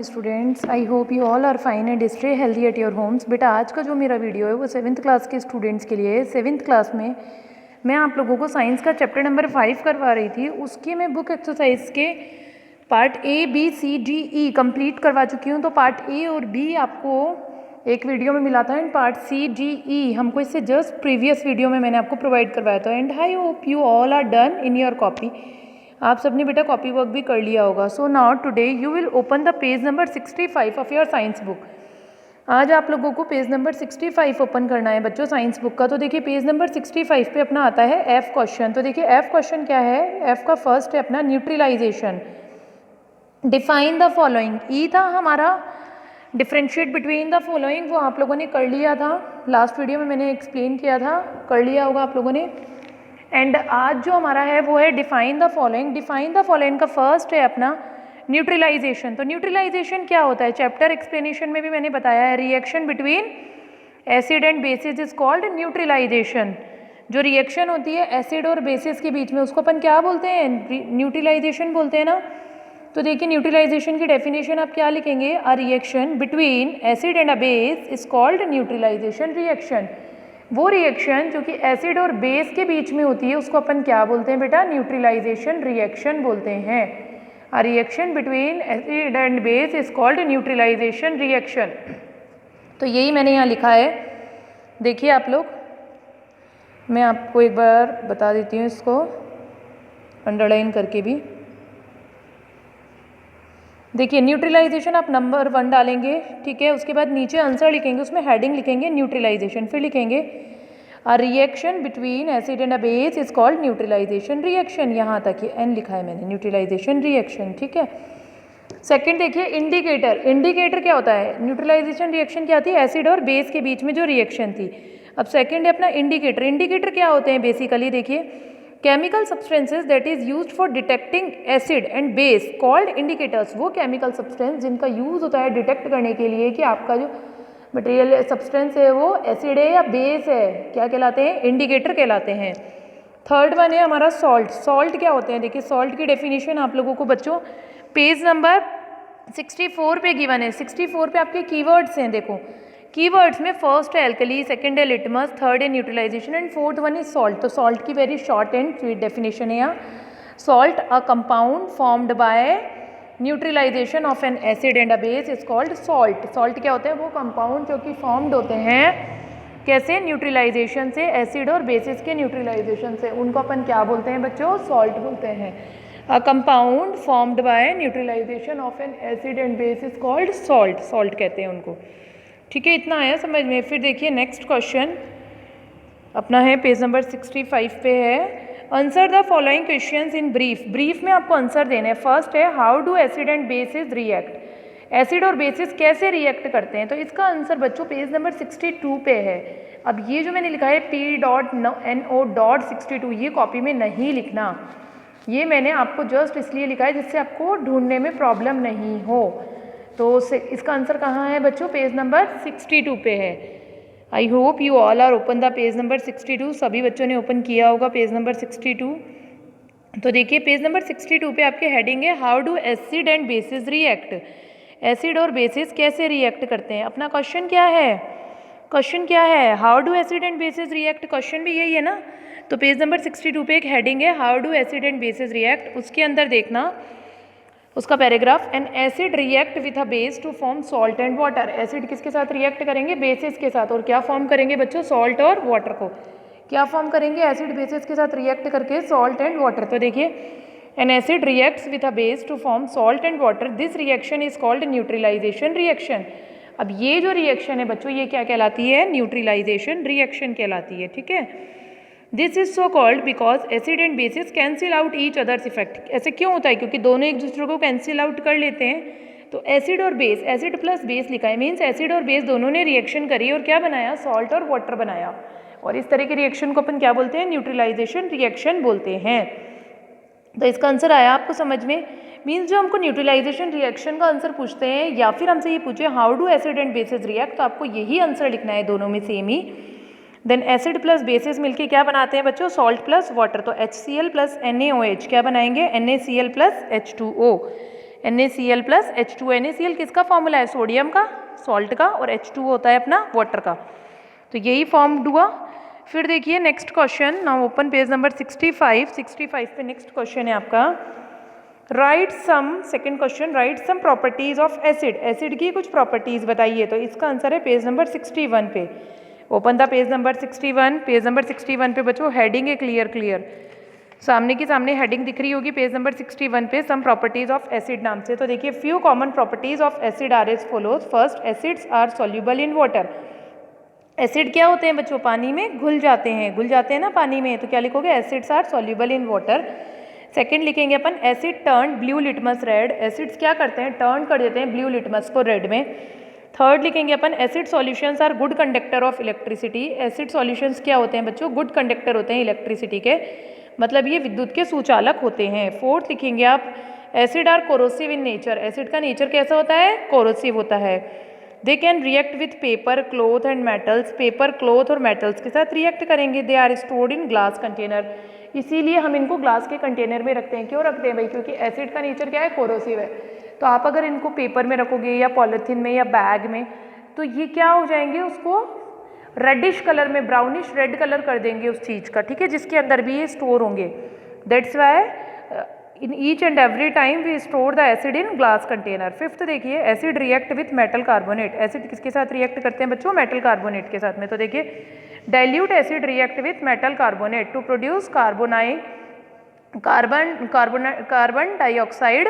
Students, I hope you all are fine and stay healthy at your homes. बेटा आज का जो मेरा वीडियो है वो 7th क्लास के स्टूडेंट्स के लिए है। 7th क्लास में मैं आप लोगों को साइंस का चैप्टर नंबर 5 करवा रही थी। उसके मैं बुक एक्सरसाइज के part A B C D E complete करवा चुकी हूँ। तो पार्ट ए और बी आपको एक वीडियो में मिला था and part C D E हमको इससे जस्ट प्रीवियस वीडियो में मैंने आपको प्रोवाइड करवाया था। And I hope you all are done in your copy. आप सबने बेटा कॉपी वर्क भी कर लिया होगा। So now today you will open the page number 65 of your science book. आज आप लोगों को पेज नंबर 65 ओपन करना है बच्चों साइंस बुक का। तो देखिए पेज नंबर 65 पे अपना आता है एफ क्वेश्चन। तो देखिए एफ क्वेश्चन क्या है। एफ का फर्स्ट है अपना न्यूट्रलाइजेशन। Define the following. ई था हमारा डिफ्रेंशिएट बिटवीन द फॉलोइंग, वो आप लोगों ने कर लिया था लास्ट वीडियो में, मैंने एक्सप्लेन किया था, कर लिया होगा आप लोगों ने। एंड आज जो हमारा है वो है define the following. Define the following का फर्स्ट है अपना न्यूट्रलाइजेशन। तो न्यूट्रलाइजेशन क्या होता है, चैप्टर एक्सप्लेनेशन में भी मैंने बताया है। Reaction between acid and basis is called neutralisation. जो रिएक्शन होती है एसिड और बेसिस के बीच में उसको अपन क्या बोलते हैं, न्यूट्रलाइजेशन बोलते हैं ना। तो देखिए न्यूट्रलाइजेशन की डेफिनेशन आप क्या लिखेंगे, a reaction between acid and a base is called neutralisation reaction. वो रिएक्शन जो कि एसिड और बेस के बीच में होती है उसको अपन क्या बोलते हैं बेटा, न्यूट्रलाइजेशन रिएक्शन बोलते हैं। A reaction between acid and base is called neutralisation reaction. तो यही मैंने यहाँ लिखा है, देखिए आप लोग, मैं आपको एक बार बता देती हूँ इसको अंडरलाइन करके भी। देखिए न्यूट्रलाइजेशन आप नंबर 1 डालेंगे, ठीक है। उसके बाद नीचे आंसर लिखेंगे, उसमें हेडिंग लिखेंगे न्यूट्रलाइजेशन, फिर लिखेंगे a reaction between acid and a base is called neutralisation reaction. यहाँ तक ये एन लिखा है मैंने, न्यूट्रलाइजेशन रिएक्शन, ठीक है। सेकंड देखिए इंडिकेटर। इंडिकेटर क्या होता है, न्यूट्रलाइजेशन रिएक्शन क्या थी, एसिड और बेस के बीच में जो रिएक्शन थी। अब सेकंड है अपना इंडिकेटर। इंडिकेटर क्या होते हैं बेसिकली, देखिए chemical substances that is used for detecting acid and base called indicators. वो केमिकल सब्सटेंस जिनका यूज होता है डिटेक्ट करने के लिए कि आपका जो मटेरियल सब्सटेंस है वो एसिड है या बेस है, क्या कहलाते हैं, इंडिकेटर कहलाते हैं। थर्ड वन है हमारा सॉल्ट। सॉल्ट क्या होते हैं, देखिए सॉल्ट की डेफिनेशन आप लोगों को बच्चों पेज नंबर 64 पे गिवन है। 64 पे आपके कीवर्ड्स हैं, देखो कीवर्ड्स में फर्स्ट है एल्कली, सेकंड है लिटमस, थर्ड है neutralisation and fourth one is salt. तो सॉल्ट की very short and sweet definition है यहाँ। Salt a compound formed by neutralisation of an acid and a base is called salt. Salt क्या होते हैं, वो कंपाउंड जो कि फॉर्म्ड होते हैं कैसे, न्यूट्रलाइजेशन से, एसिड और बेसिस के न्यूट्रलाइजेशन से, उनको अपन क्या बोलते हैं बच्चों, सॉल्ट बोलते हैं। A compound formed by neutralisation of an acid and base is called salt, salt कहते हैं उनको, ठीक है। इतना आया समझ में। फिर देखिए नेक्स्ट क्वेश्चन अपना है पेज नंबर 65 पे है, answer the following questions in brief. Brief में आपको आंसर देने हैं। फर्स्ट है how do acid and bases react. Acid और बेसिस कैसे रिएक्ट करते हैं, तो इसका आंसर बच्चों पेज नंबर 62 पे है। अब ये जो मैंने लिखा है P.NO.62 ये कॉपी में नहीं लिखना, ये मैंने आपको जस्ट इसलिए लिखा है जिससे आपको ढूंढने में प्रॉब्लम नहीं हो। तो इसका आंसर कहाँ है बच्चों, पेज नंबर 62 पे है। I hope you all are open the page number 62। सभी बच्चों ने ओपन किया होगा पेज नंबर 62। तो देखिए पेज नंबर 62 पे आपके हेडिंग है how do acid and bases react. Acid और बेसिस कैसे रिएक्ट करते हैं। अपना क्वेश्चन क्या है, क्वेश्चन क्या है, how do acid and bases react, question भी यही है ना। तो पेज नंबर 62 पे एक हेडिंग है how do acid and bases react. उसके अंदर देखना उसका paragraph, an acid react with a base to form salt and water. Acid किसके साथ रिएक्ट करेंगे, बेसिस के साथ, और क्या फॉर्म करेंगे बच्चों, सॉल्ट और वाटर को क्या फॉर्म करेंगे, एसिड बेसिस के साथ रिएक्ट करके सॉल्ट एंड वाटर। तो देखिए an acid reacts with a base to form salt and water, this reaction is called neutralisation reaction. अब ये जो रिएक्शन है बच्चों ये क्या कहलाती है, न्यूट्रलाइजेशन रिएक्शन कहलाती है, ठीक है। This is so called because acid and basis cancel out each others effect. ऐसे क्यों होता है, क्योंकि दोनों एक दूसरे को कैंसिल आउट कर लेते हैं। तो एसिड और बेस, एसिड प्लस बेस लिखा है, मीन्स एसिड और बेस दोनों ने रिएक्शन करी और क्या बनाया, सॉल्ट और वाटर बनाया। और इस तरह के रिएक्शन को अपन क्या बोलते हैं, न्यूट्रलाइजेशन रिएक्शन बोलते हैं। तो इसका आंसर आया आपको समझ में। मीन्स जो हमको न्यूट्रलाइजेशन रिएक्शन का आंसर पूछते हैं या फिर हमसे ये पूछे how do acid and bases react, तो आपको यही आंसर लिखना है, दोनों में सेम ही। देन एसिड प्लस बेसिस मिलके क्या बनाते हैं बच्चों, सॉल्ट प्लस वाटर। तो HCl प्लस NaOH क्या बनाएंगे, NaCl plus H2O। NaCl plus H2। NaCl किसका फॉर्मूला है? सोडियम का, सॉल्ट का, और H2 होता है अपना वाटर का। तो यही फॉर्म हुआ। फिर देखिए next question, now open page number 65 पे नेक्स्ट क्वेश्चन है आपका, write some, second question, write some properties of acid. Acid की कुछ प्रॉपर्टीज बताइए। तो इसका आंसर है पेज नंबर 61 पे। Open the page number 61। Page number 61 पे बच्चों हेडिंग है क्लियर सामने की सामने हेडिंग दिख रही होगी पेज नंबर 61 पे, सम प्रॉपर्टीज ऑफ एसिड नाम से। तो देखिए few common properties of acid are as follows. First, acids are soluble in water. Acid क्या होते हैं बच्चों? पानी में घुल जाते हैं ना पानी में, तो क्या लिखोगे? Acids are soluble in water. Second लिखेंगे अपन, acid turn blue litmus red. Acids क्या करते हैं? टर्न कर देते हैं ब्लू लिटमस को रेड में। थर्ड लिखेंगे अपन, acid solutions are good conductor of electricity. Acid solutions क्या होते हैं बच्चों? गुड कंडक्टर होते हैं इलेक्ट्रिसिटी के, मतलब ये विद्युत के सुचालक होते हैं। फोर्थ लिखेंगे आप, acid are corrosive in nature. Acid का नेचर कैसा होता है? कोरोसिव होता है। They can react with paper, cloth and metals. Paper, cloth और मेटल्स के साथ रिएक्ट करेंगे। They are stored in glass container. इसीलिए हम इनको ग्लास के कंटेनर में रखते हैं। क्यों रखते हैं भाई? क्योंकि एसिड का नेचर क्या है? कोरोसिव है। तो आप अगर इनको पेपर में रखोगे या पॉलिथीन में या बैग में, तो ये क्या हो जाएंगे? उसको रेडिश कलर में, ब्राउनिश रेड कलर कर देंगे उस चीज़ का, ठीक है, जिसके अंदर भी ये स्टोर होंगे। That's why in each and every time we store the acid in glass container. Fifth देखिए, acid react with metal carbonate. Acid किसके साथ रिएक्ट करते हैं बच्चों? मेटल कार्बोनेट के साथ में। तो देखिए, dilute acid react with metal carbonate to produce carbon dioxide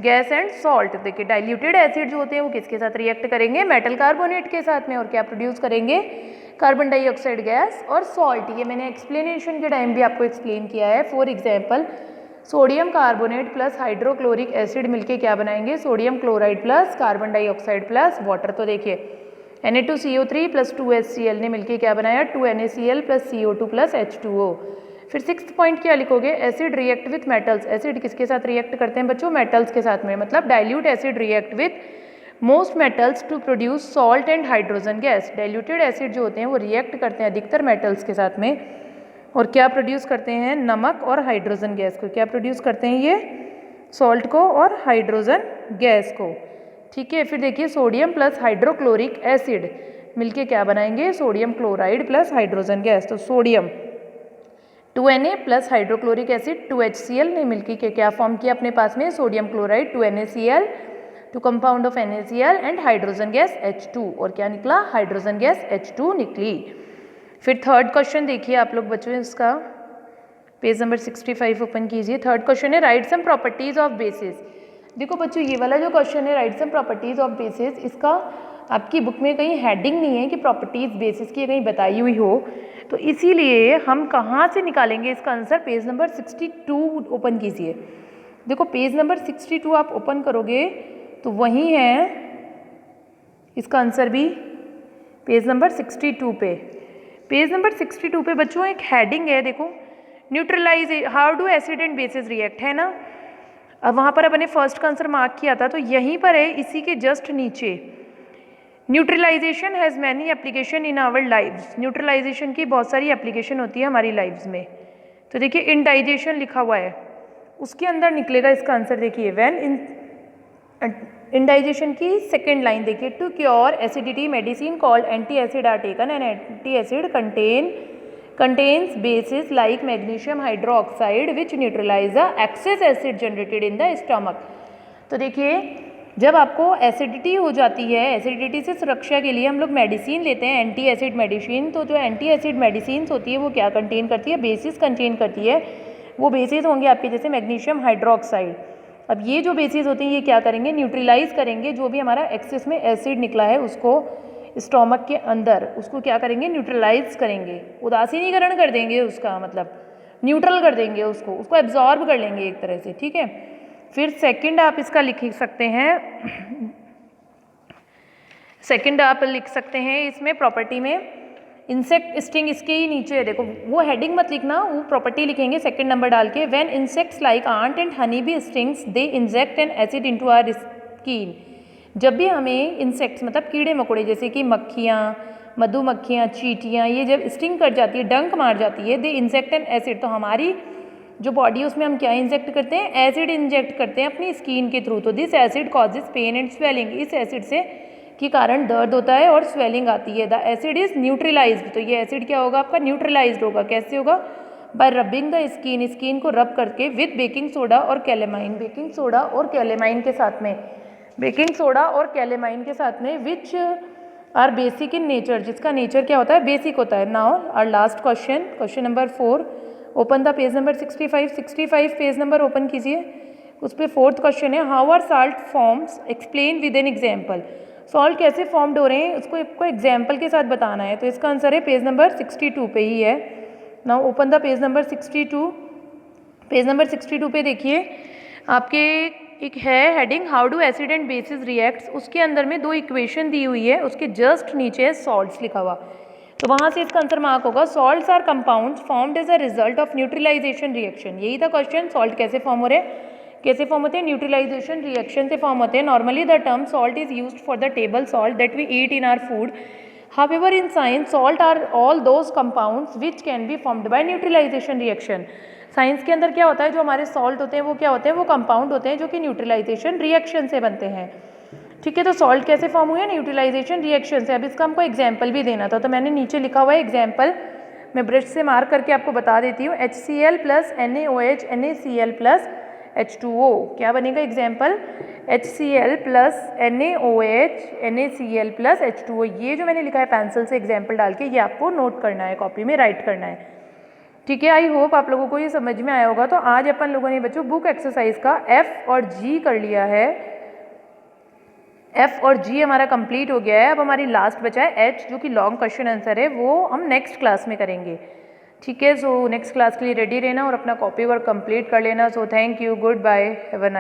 gas and salt. देखिए डाइल्यूटेड एसिड जो होते हैं वो किसके साथ रिएक्ट करेंगे? मेटल कार्बोनेट के साथ में, और क्या प्रोड्यूस करेंगे? कार्बन डाइऑक्साइड गैस और सॉल्ट। ये मैंने एक्सप्लेनेशन के टाइम भी आपको एक्सप्लेन किया है। For example, sodium carbonate plus hydrochloric acid मिलके क्या बनाएंगे? Sodium chloride plus carbon dioxide plus water. तो देखिए Na2CO3 प्लस 2HCl ने मिलके क्या बनाया? 2NaCl plus CO2 plus H2O। फिर सिक्स्थ पॉइंट क्या लिखोगे? Acid react with metals. Acid किसके साथ रिएक्ट करते हैं बच्चों? मेटल्स के साथ में, मतलब dilute acid react with most metals to produce salt and hydrogen gas. Diluted acid जो होते हैं वो रिएक्ट करते हैं अधिकतर मेटल्स के साथ में, और क्या प्रोड्यूस करते हैं? नमक और हाइड्रोजन गैस को। क्या प्रोड्यूस करते हैं ये? सॉल्ट को और हाइड्रोजन गैस को, ठीक है। फिर देखिए, सोडियम प्लस हाइड्रोक्लोरिक एसिड मिलके क्या बनाएंगे? Sodium chloride plus hydrogen gas. तो sodium 2Na plus hydrochloric acid 2HCl ने मिलकर क्या फॉर्म किया अपने पास में? Sodium chloride 2NaCl, two compound of NaCl and hydrogen gas H2, और क्या निकला? हाइड्रोजन गैस H2 निकली। फिर थर्ड क्वेश्चन देखिए आप लोग बच्चों, इसका पेज नंबर 65 ओपन कीजिए। थर्ड क्वेश्चन है, write some properties of bases. देखो बच्चों, ये वाला जो क्वेश्चन है write some properties of bases, इसका आपकी बुक में कहीं हेडिंग नहीं है कि प्रॉपर्टीज बेसिस की कहीं बताई हुई हो, तो इसीलिए हम कहाँ से निकालेंगे इसका आंसर? पेज नंबर 62 ओपन कीजिए। देखो पेज नंबर 62 आप ओपन करोगे तो वही है इसका आंसर भी, पेज नंबर 62 पे। पेज नंबर 62 पे बच्चों एक हेडिंग है, देखो, neutralize how do acid and bases react, है ना। अब वहाँ पर अपने फर्स्ट का आंसर मार्क किया था, तो यहीं पर है इसी के जस्ट नीचे, neutralization has many application in our lives. Neutralization की बहुत सारी एप्लीकेशन होती है हमारी लाइव्स में। तो देखिए इंडाइजेशन लिखा हुआ है, उसके अंदर निकलेगा इसका आंसर। देखिए व्हेन इंडाइजेशन की सेकेंड लाइन देखिए, to cure acidity medicine called anti acid are taken and anti acid contains bases like magnesium hydroxide which neutralize the excess acid generated in the stomach। तो देखिए जब आपको acidity हो जाती है, acidity से सुरक्षा के लिए हम लोग मेडिसिन लेते हैं, एंटी एसिड मेडिसिन। तो जो एंटी एसिड मेडिसिन होती है वो क्या कंटेन करती है? बेसिस कंटेन करती है। वो बेसिस होंगे आपके जैसे मैग्नीशियम हाइड्रोक्साइड। अब ये जो बेसिस होती हैं ये क्या करेंगे? न्यूट्रलाइज करेंगे जो भी हमारा एक्सेस में एसिड निकला है उसको स्टोमक के अंदर, उसको क्या करेंगे? न्यूट्रलाइज करेंगे, उदासीनीकरण कर देंगे उसका, मतलब न्यूट्रल कर देंगे उसको एब्जॉर्ब कर लेंगे एक तरह से, ठीक है। फिर सेकंड आप इसका लिख सकते हैं, सेकंड आप लिख सकते हैं इसमें प्रॉपर्टी में इंसेक्ट स्टिंग, इसके ही नीचे है, देखो वो हेडिंग मत लिखना, वो प्रॉपर्टी लिखेंगे सेकंड नंबर डाल के। When insects like ant and honey bee stings they inject an acid into our skin. जब भी हमें इंसेक्ट्स मतलब कीड़े मकोड़े जैसे कि मक्खियाँ, मधुमक्खियाँ, चींटियाँ, ये जब स्टिंग कर जाती है, डंक मार जाती है, दे इंजेक्ट एन एसिड, तो हमारी जो बॉडी उसमें हम क्या इंजेक्ट करते हैं, एसिड इंजेक्ट करते हैं अपनी स्किन के थ्रू। तो this acid causes pain and swelling, इस एसिड से के कारण दर्द होता है और स्वेलिंग आती है। द एसिड इज न्यूट्रलाइज्ड, तो ये एसिड क्या होगा आपका, न्यूट्रलाइज्ड होगा। कैसे होगा, bye rubbing the skin, skin को रब करके विद बेकिंग सोडा और कैलेमाइन, बेकिंग सोडा और कैलेमाइन के साथ में, बेकिंग सोडा और कैलेमाइन के साथ में, which are basic in nature, जिसका नेचर क्या होता है, बेसिक होता है। Now our last question, question number 4, open the page number 65 page number open कीजिए। उस पर 4th क्वेश्चन है, how are salt forms, explain with an example. Salt कैसे फॉर्म्ड हो रहे हैं उसको आपको एग्जाम्पल के साथ बताना है। तो इसका आंसर है पेज नंबर 62 पे ही है। Now open the page number 62, page number 62 पे देखिए आपके एक है heading, how do acid and basis reacts. उसके अंदर में 2 इक्वेशन दी हुई है, उसके जस्ट नीचे है सॉल्ट्स लिखा हुआ। तो वहाँ से इसका आंसर मार्क होगा, salts are compounds formed as a result of neutralization reaction. यही था क्वेश्चन, सॉल्ट कैसे फॉर्म हो रहे हैं, कैसे फॉर्म होते हैं, न्यूट्रलाइजेशन रिएक्शन से फॉर्म होते हैं। Normally the term salt is used for the table salt that we eat in our food. However, in science, salt are all those compounds which can be formed by neutralization reaction. Science के अंदर क्या होता है, जो हमारे salt होते हैं वो क्या होते हैं, वो कंपाउंड होते हैं जो कि न्यूट्रलाइजेशन रिएक्शन से बनते हैं। ठीक है, तो सॉल्ट कैसे फॉर्म हुए, न्यूट्रलाइजेशन रिएक्शन से। अब इसका हमको एग्जाम्पल भी देना था, तो मैंने नीचे लिखा हुआ है एग्जाम्पल, मैं ब्रश से मार्क करके आपको बता देती हूँ। HCl plus NaOH NaCl plus H2O, क्या बनेगा example, HCl plus NaOH NaCl plus H2O। ये जो मैंने लिखा है पेंसिल से एग्जाम्पल डाल के, ये आपको नोट करना है, कॉपी में राइट करना है। ठीक है, आई होप आप लोगों को ये समझ में आया होगा। तो आज अपन लोगों ने बच्चों बुक एक्सरसाइज का F और G कर लिया है। F और G हमारा कंप्लीट हो गया है। अब हमारी लास्ट बचा है H, जो कि लॉन्ग क्वेश्चन आंसर है, वो हम नेक्स्ट क्लास में करेंगे। ठीक है, सो नेक्स्ट क्लास के लिए रेडी रहना और अपना कॉपी वर्क कंप्लीट कर लेना। So thank you, good bye, have a nice